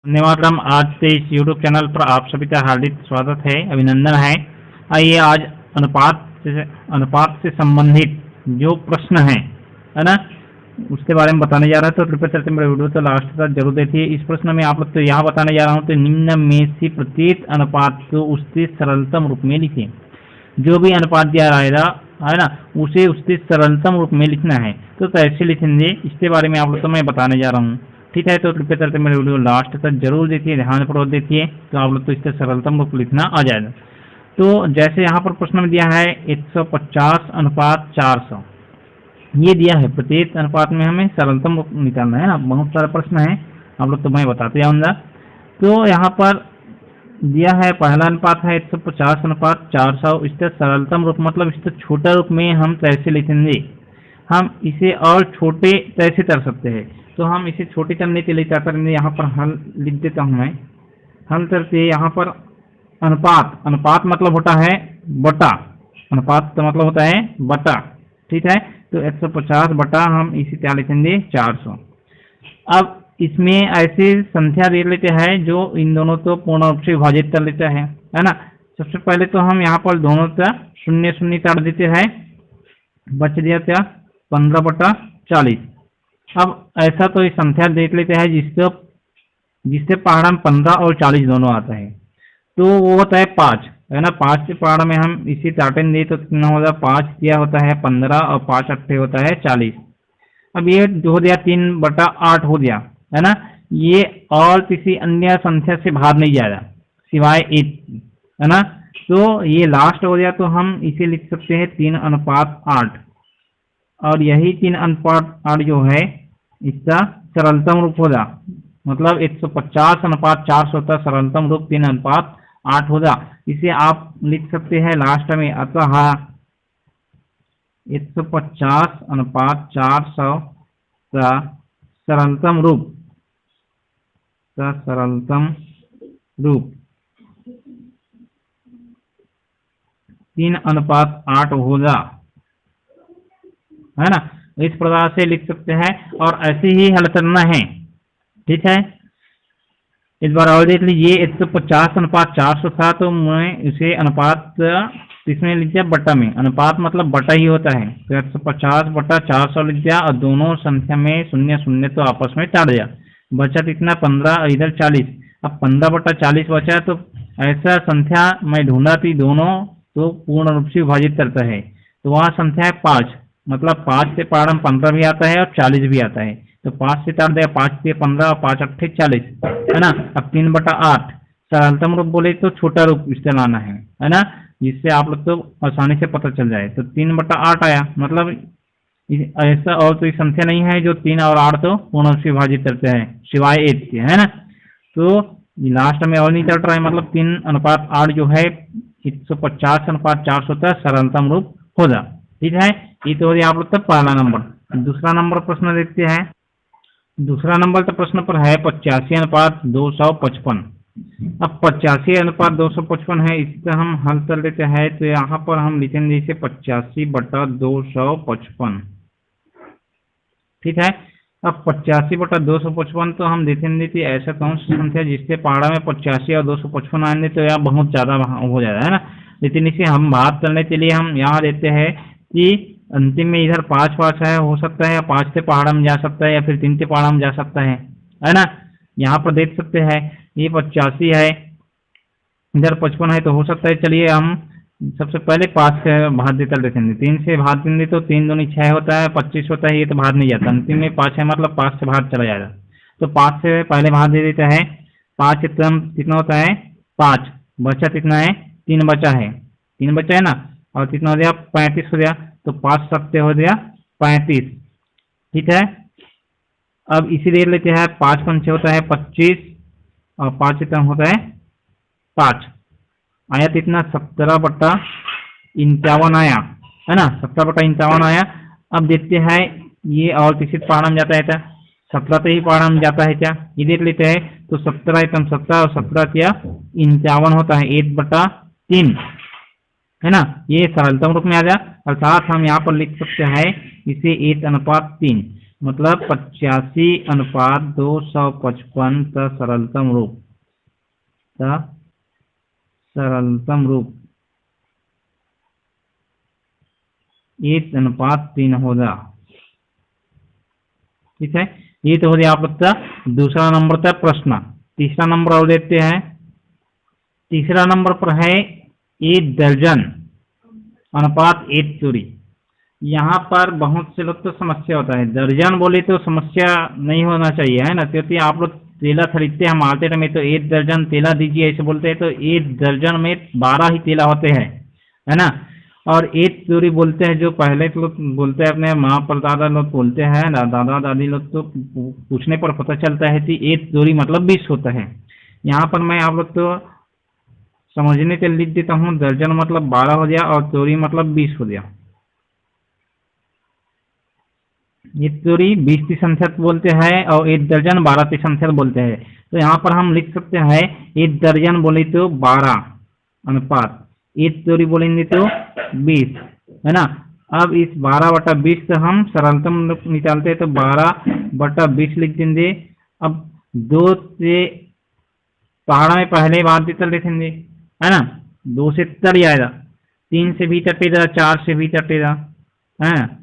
धन्यवाद। हम आज से इस यूट्यूब चैनल पर आप सभी का हार्दिक स्वागत है, अभिनंदन है। आइए आज अनुपात से संबंधित जो प्रश्न है ना, उसके बारे में बताने जा रहा है। तो कृपया करके मेरे वीडियो तो लास्ट तक जरूर देखिए। इस प्रश्न में आप लोग तो यहाँ बताने जा रहा हूँ, तो निम्न में से प्रत्येक अनुपात को उसके सरलतम रूप में लिखें। जो भी अनुपात दिया रहेगा है ना, उसे उसके सरलतम रूप में लिखना है। तो कैसे लिखेंगे इसके बारे में आप लोग तो मैं बताने जा रहा हूँ। ठीक है, तो कृपया करके मेरे वीडियो लास्ट तक जरूर देखिए, ध्यानपूर्वक देखिए, तो आप लोग तो इससे सरलतम रूप लिखना आ जाएगा। तो जैसे यहाँ पर प्रश्न में दिया है 150 अनुपात 400, ये दिया है। प्रत्येक अनुपात में हमें सरलतम रूप निकालना है ना। बहुत सारा प्रश्न है, आप लोग तो मैं बताते जाऊँगा। तो यहाँ पर दिया है पहला अनुपात है 150 अनुपात 400। इसका सरलतम रूप मतलब इसका छोटा रूप में हम कैसे लिखेंगे, हम इसे और छोटे कैसे कर सकते हैं। तो हम इसे छोटे करने के लिए क्या करेंगे, यहाँ पर हल लिख देता हूँ मैं। हल करके यहाँ पर अनुपात मतलब होता है बटा, अनुपात का मतलब होता है बटा। ठीक है, तो 150 बटा हम इसे क्या लिखेंगे 400। अब इसमें ऐसी संख्या दे लेते हैं जो इन दोनों को पूर्ण रूप से विभाजित कर लेता है ना। सबसे पहले तो हम यहाँ पर दोनों का शून्य शून्य काट देते हैं, बच दिया क्या 15/40। अब ऐसा तो इस संख्या देख लेते हैं जिससे पहाड़ में 15 और 40 दोनों आता है। तो वो होता है 5 है ना। 5 के पहाड़ में हम इसी काटेंगे तो कितना होगा, 5 क्या होता है 15 और 5 अट्ठे होता है 40। अब ये जो हो गया 3/8 हो गया है ना। ये और किसी अन्य संख्या से बाहर नहीं जाएगा सिवाय 1 है ना। तो ये लास्ट हो गया, तो हम इसे लिख सकते हैं 3:8। और यही 3:8 जो है इसका सरलतम रूप होगा, मतलब 150 अनुपात 400 का सरलतम रूप 3:8 होगा। इसे आप लिख सकते हैं लास्ट में, अतः 150 अनुपात 400 का सरलतम रूप 3:8 होगा है ना। इस प्रकार से लिख सकते हैं और ऐसे ही हल करना है। ठीक है, इस बार और देख लीजिए 150 अनुपात 400 था, तो मैं इसे अनुपात इसमें लिख दिया बटा में। अनुपात मतलब बटा ही होता है, तो 150 बटा 400 लिख दिया और दोनों संख्या में शून्य शून्य तो आपस में काट दिया। बचा कितना 15 और इधर 40। अब 15/40 बचा, तो ऐसा संख्या मैं ढूंढा थी दोनों तो पूर्ण रूप से विभाजित करता है। तो वहाँ संख्या है 5, मतलब 5 से पहाड़ में 15 भी आता है और 40 भी आता है। तो 5 से काट दिया, 5 से 15 और 5 अट्ठे 40 है ना। अब 3/8 सरलतम रूप बोले तो छोटा रूप इससे लाना है ना, जिससे आप लोग को आसानी से पता चल जाए। तो 3/8 आया, मतलब ऐसा और कोई संख्या नहीं है जो 3 और 8 तो पूर्ण से विभाजित करते हैं सिवाय 1 के है ना। तो लास्ट में और नहीं चल रहा है, मतलब 3:8 जो है 150 अनुपात 400 का सरलतम रूप होगा। ठीक है, ये तो हो गया आप लोग का पहला नंबर। दूसरा नंबर प्रश्न देखते हैं। दूसरा नंबर तो प्रश्न पर है 85 अनुपात 255। अब 85 अनुपात 255 है, इसका हम हल कर लेते हैं। तो यहाँ पर हम लिखेंगे इसे 85/255। ठीक है, अब 85/255 तो हम देखेंगे कि ऐसा कौन सी संख्या जिससे पहाड़ा में 85 और 255 आएंगे, तो यह बहुत ज़्यादा हो जाएगा है ना। लेकिन इसे हम बात करने के लिए हम यहाँ देते हैं कि अंतिम में इधर 5 है, हो सकता है 5 से पहाड़ा में जा सकता है या फिर 3 से पहाड़ा में जा सकता है ना। यहाँ पर देख सकते हैं ये 85 है, इधर 55 है, तो हो सकता है। चलिए हम सबसे पहले 5 से भाग देकर देखेंगे। 3 से भाग देंगे तो 3 दूनी 6 होता है, 25 होता है, ये तो बाहर नहीं जाता। अंतिम में 5 है, मतलब 5 से बाहर चला जाएगा। तो 5 से पहले भाग दे देता है। 5 कितना होता है 5, बचा कितना है 3 बचा है, 3 बचा है ना। और कितना हो गया 35 हो गया, तो 5 सत्ते हो गया 35। ठीक है, अब इसी देख लेते हैं। 5 पंचे होता है 25 और 5 कितना होता है 5। आया कितना 17/51 आया है ना, 17/51 आया। अब देखते हैं ये और किसी पहाड़ में जाता है क्या, 17 तो ही पहाड़ में जाता है क्या, ये देख लेते हैं। तो 17 और 17 क्या 51 होता है, 1/3 है ना। ये सरलतम रूप में आ जाए, अर्थात हम यहाँ पर लिख सकते हैं इसे 1:3। मतलब 85:255 का सरलतम रूप 1:3 होगा। ठीक है, ये तो हो गया आप लोग का दूसरा नंबर का प्रश्न। तीसरा नंबर और देखते हैं। तीसरा नंबर पर है 1 दर्जन अनुपात 1 चोरी। यहाँ पर बहुत से लोग तो समस्या होता है, दर्जन बोले तो समस्या नहीं होना चाहिए, है ना, क्योंकि आप लोग तेला खरीदते हैं मार्केट में तो 1 दर्जन तेला दीजिए ऐसे बोलते हैं, तो 1 दर्जन में 12 ही तेला होते हैं, है ना। और 1 चोरी बोलते हैं, जो पहले के लोग बोलते हैं, अपने माँ परदादा लोग बोलते हैं ना, दादा दादी लोग तो पूछने पर पता चलता है कि 1 चोरी मतलब 20 होता है। यहाँ पर मैं आप लोग तो समझने के लिख देता हूँ, दर्जन मतलब 12 हो गया और चोरी मतलब 20 हो गया। 1 चोरी 20 की संख्या बोलते हैं और 1 दर्जन 12 की संख्या बोलते हैं। तो यहाँ पर हम लिख सकते हैं 1 दर्जन बोले तो 12 अनुपात 1 चोरी बोलेंगे तो 20, है ना। अब इस 12/20 से हम सरलतम निकालते हैं, तो 12/20 लिख देंगे। अब 2 से पहाड़ा में पहले बार भी कर देखेंगे, है ना, 2 से तर आएगा, 3 से भी कटेगा, 4 से भी कटेगा, है,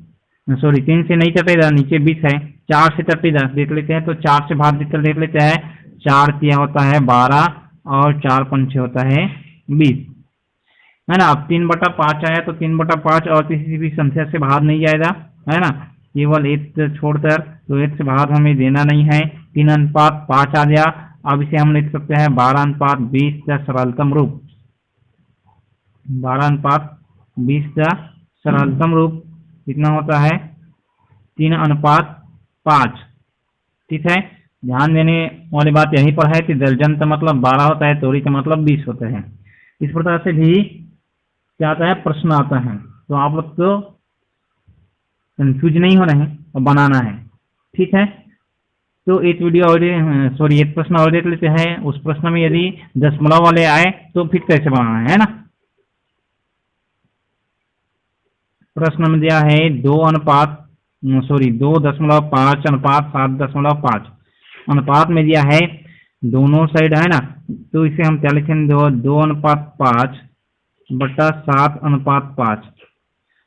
सॉरी 3 से नहीं कटेगा, नीचे 20 है, 4 से कटेगा देख लेते हैं, तो 4 से भाग देकर देख लेते हैं। 4 क्या होता है 12 और 4 पंचे होता है 20, है ना। अब 3/5 आया तो 3/5 और किसी भी संख्या से बाहर नहीं जाएगा, है ना, केवल 1 छोड़कर, तो 1 से बाहर हमें देना नहीं है। 3:5 आ गया। अब इसे हम लिख सकते हैं 12:20 का सरलतम रूप। 12:20 का सरलतम रूप कितना होता है 3:5। ठीक है, ध्यान देने वाली बात यहीं पर है कि दर्जन का मतलब 12 होता है, तोरी का मतलब 20 होता है। इस प्रकार से भी क्या आता है प्रश्न आता है, तो आप लोग को कंफ्यूज नहीं होना है और बनाना है। ठीक है, तो एक वीडियो और एक प्रश्न और देख लेते हैं। उस प्रश्न में यदि दशमलव वाले आए तो फिर कैसे बनाना है ना। प्रश्न में दिया है 2.5:7.5 अनुपात में दिया है दोनों साइड, है ना, तो इसे हम क्या लिखेंगे 2:5/7/5।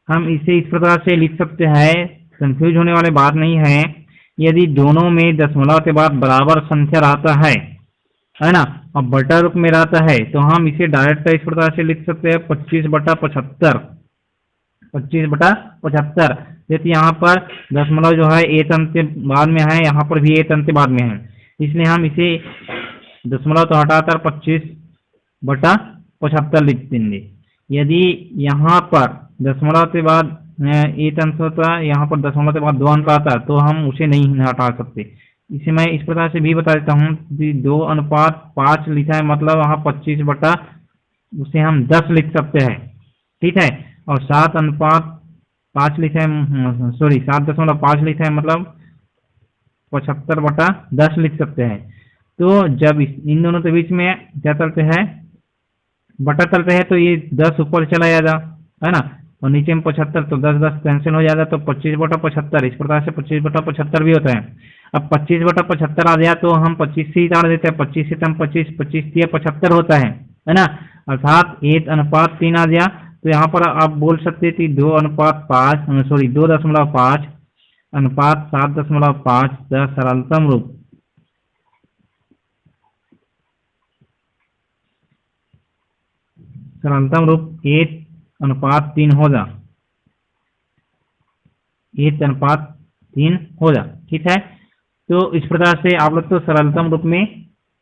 हम इसे इस प्रकार से लिख सकते हैं, कंफ्यूज होने वाली बात नहीं है। यदि दोनों में दशमलव के बाद बराबर संख्या रहता है ना, और बटा रूप में रहता है, तो हम इसे डायरेक्ट इस प्रकार से लिख सकते हैं 25/75। 25/75, जैसे यहाँ पर दशमलव जो है 1 अंक के बाद में है, यहाँ पर भी 1 अंक के बाद में है, इसलिए हम इसे दशमलव तो हटाकर 25/75 लिख देंगे। यदि यहाँ पर दशमलव के बाद 1 अंक होता है, यहाँ पर दशमलव के बाद 2 अंक आता है, तो हम उसे नहीं हटा सकते। इसे मैं इस प्रकार से भी बता देता हूँ कि 2:5 लिखा है, मतलब वहाँ 25 उसे हम 10 लिख सकते हैं। ठीक है, और 7:5 लिखा है, 7.5 लिखा है, मतलब 75/10 लिख सकते हैं। तो जब इन दोनों के बीच में क्या चलते हैं बटा चलते हैं, तो ये 10 ऊपर चला जाएगा, है ना, और नीचे में 75, तो 10 कैंसिल हो जाएगा, तो 25/75। इस प्रकार से 25/75 भी होता है। अब 25/75 आ गया तो हम 25 से ही डाल देते हैं, 25 से हम 25 75 होता है ना, अर्थात 1:3 आ गया। तो यहाँ पर आप बोल सकते थे 2:5/7.5 का सरलतम रूप। सरलतम रूप 1:3 होगा, 1:3 होगा। ठीक है, तो इस प्रकार से आप लोग तो सरलतम रूप में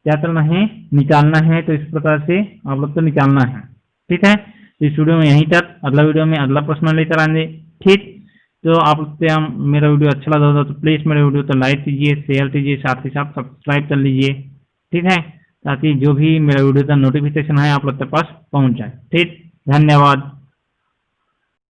क्या करना है निकालना है, तो इस प्रकार से आप लोग तो निकालना है। ठीक है, तो इस वीडियो में यहीं तक, अगला वीडियो में अगला प्रश्न लेकर आएंगे। ठीक, तो आप लोग से मेरा वीडियो अच्छा लगा हो तो प्लीज़ मेरे वीडियो तो लाइक कीजिए, शेयर कीजिए, साथ ही साथ सब्सक्राइब कर लीजिए। ठीक है, ताकि जो भी मेरा वीडियो का नोटिफिकेशन है आप लोग के पास पहुंच जाए। ठीक, धन्यवाद।